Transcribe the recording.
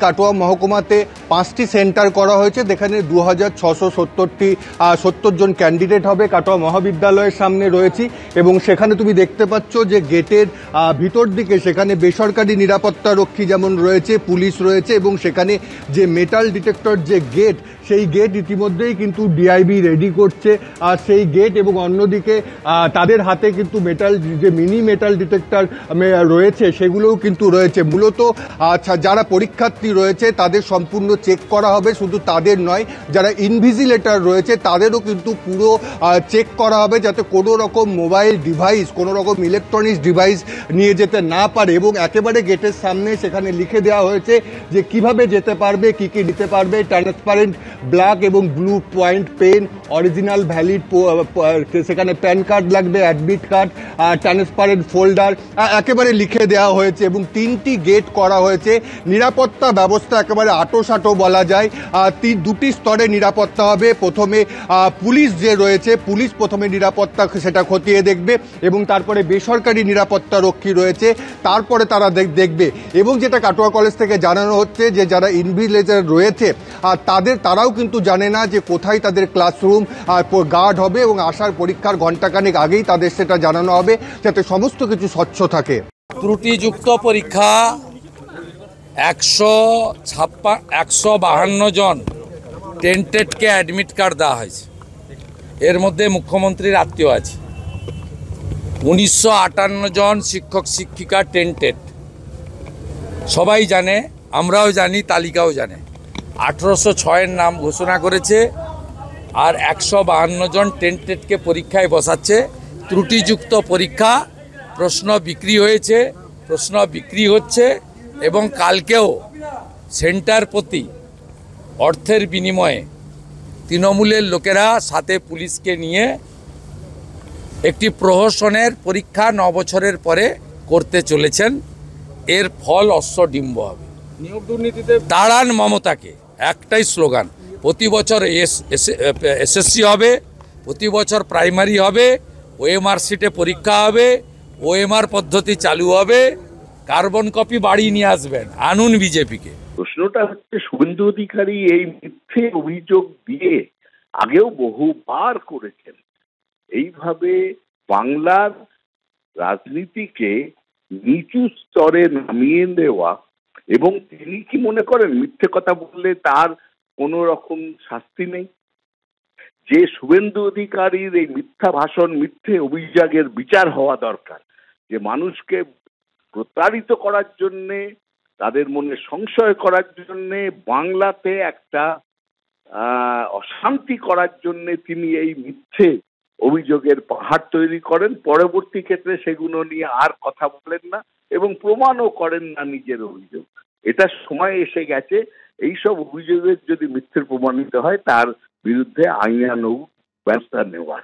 কাটোয়া মহকুমাতে 5টি সেন্টার করা হয়েছে, যেখানে 2670 জন ক্যান্ডিডেট হবে। কাটোয়া মহাবিদ্যালয়ের সামনে রয়েছি এবং সেখানে তুমি দেখতে পাচ্ছ যে গেটের ভিতর দিকে সেখানে বেসরকারি নিরাপত্তা রক্ষী যেমন রয়েছে, পুলিশ রয়েছে এবং সেখানে যে মেটাল ডিটেক্টর যে গেট, সেই গেট ইতিমধ্যেই কিন্তু ডিআইবি রেডি করছে। আর সেই গেট এবং অন্যদিকে তাদের হাতে কিন্তু যে মিনি মেটাল ডিটেক্টর রয়েছে সেগুলোও কিন্তু রয়েছে। মূলত যারা পরীক্ষার্থী রয়েছে তাদের সম্পূর্ণ চেক করা হবে, শুধু তাদের নয়, যারা ইনভিজিলেটর রয়েছে তাদেরও কিন্তু পুরো চেক করা হবে, যাতে কোনো রকম মোবাইল ডিভাইস, কোনো রকম ইলেকট্রনিক্স ডিভাইস নিয়ে যেতে না পারে। এবং একেবারে গেটের সামনে সেখানে লিখে দেওয়া হয়েছে যে কিভাবে যেতে পারবে, কি কি নিতে পারবে। ট্রান্সপারেন্ট ব্ল্যাক এবং blue point pen, original valid, সেখানে প্যান কার্ড লাগবে, অ্যাডমিট কার্ড, ট্রান্সপারেন্ট ফোল্ডার একেবারে লিখে দেওয়া হয়েছে। এবং 3টি গেট করা হয়েছে। নিরাপত্তা ব্যবস্থা একেবারে আঁটো বলা যায়। 2টি স্তরে নিরাপত্তা হবে। প্রথমে পুলিশ যে রয়েছে, পুলিশ প্রথমে নিরাপত্তা সেটা খতিয়ে দেখবে এবং তারপরে বেসরকারি নিরাপত্তা রক্ষী রয়েছে, তারপরে তারা দেখবে। এবং যেটা কাটোয়া কলেজ থেকে জানানো হচ্ছে যে যারা ইনভিজিলেটর রয়েছে তারাও কিন্তু জানে না যে কোথায় তাদের ক্লাসরুম গার্ড হবে এবং আসার পরীক্ষার ঘণ্টাখানেক আগেই তাদের সেটা জানানো হবে, যাতে সমস্ত কিছু স্বচ্ছ থাকে। ত্রুটিযুক্ত পরীক্ষা 152 জন টেন্টেডকে অ্যাডমিট কার্ড দেওয়া হয়েছে। এর মধ্যে মুখ্যমন্ত্রীর আত্মীয় আছে। 1958 জন শিক্ষক শিক্ষিকা টেন্টেড, সবাই জানে, আমরাও জানি, তালিকাও জানে। 1806 নাম ঘোষণা করেছে আর 152 জন টেন্টেডকে পরীক্ষায় বসাচ্ছে। ত্রুটিযুক্ত পরীক্ষা, প্রশ্ন বিক্রি হয়েছে, প্রশ্ন বিক্রি হচ্ছে এবং কালকেও সেন্টার প্রতি অর্থের বিনিময়ে তৃণমূলের লোকেরা সাথে পুলিশকে নিয়ে একটি প্রহসনের পরীক্ষা 9 বছরের পরে করতে চলেছেন। এর ফল অশ্বডিম্ব হবে। নিয়োগ দুর্নীতিতে তাড়ান মমতাকে, একটাই স্লোগান। প্রতি বছর এসএসসি হবে, প্রতি বছর প্রাইমারি হবে, ওএমআর সিটে পরীক্ষা হবে, ওএমআর পদ্ধতি চালু হবে, কার্বন কপি বাড়ি নিয়ে আসবেন, আনুন বিজেপিকে। প্রশ্নটা হচ্ছে, শুভেন্দু অধিকারী এই মিথ্যে অভিযোগ দিয়ে আগেও বহুবার করেছেন। এইভাবে বাংলার রাজনীতিকে নিচু স্তরে নামিয়ে দেওয়া, এবং তিনি কি মনে করেন মিথ্যে কথা বললে তার কোনো রকম শাস্তি নেই? যে শুভেন্দু অধিকারীর এই মিথ্যা ভাষণ, মিথ্যে অভিযোগের বিচার হওয়া দরকার। যে মানুষকে প্রতারিত করার জন্যে, তাদের মনে সংশয় করার জন্যে, বাংলাতে একটা অশান্তি করার জন্যে তিনি এই মিথ্যে অভিযোগের পাহাড় তৈরি করেন। পরবর্তী ক্ষেত্রে সেগুলো নিয়ে আর কথা বলেন না এবং প্রমাণও করেন না নিজের অভিযোগ। এটা সময় এসে গেছে এইসব অভিযোগের যদি মিথ্যে প্রমাণিত হয় তার বিরুদ্ধে আইনানুগ ব্যবস্থা নেওয়ার।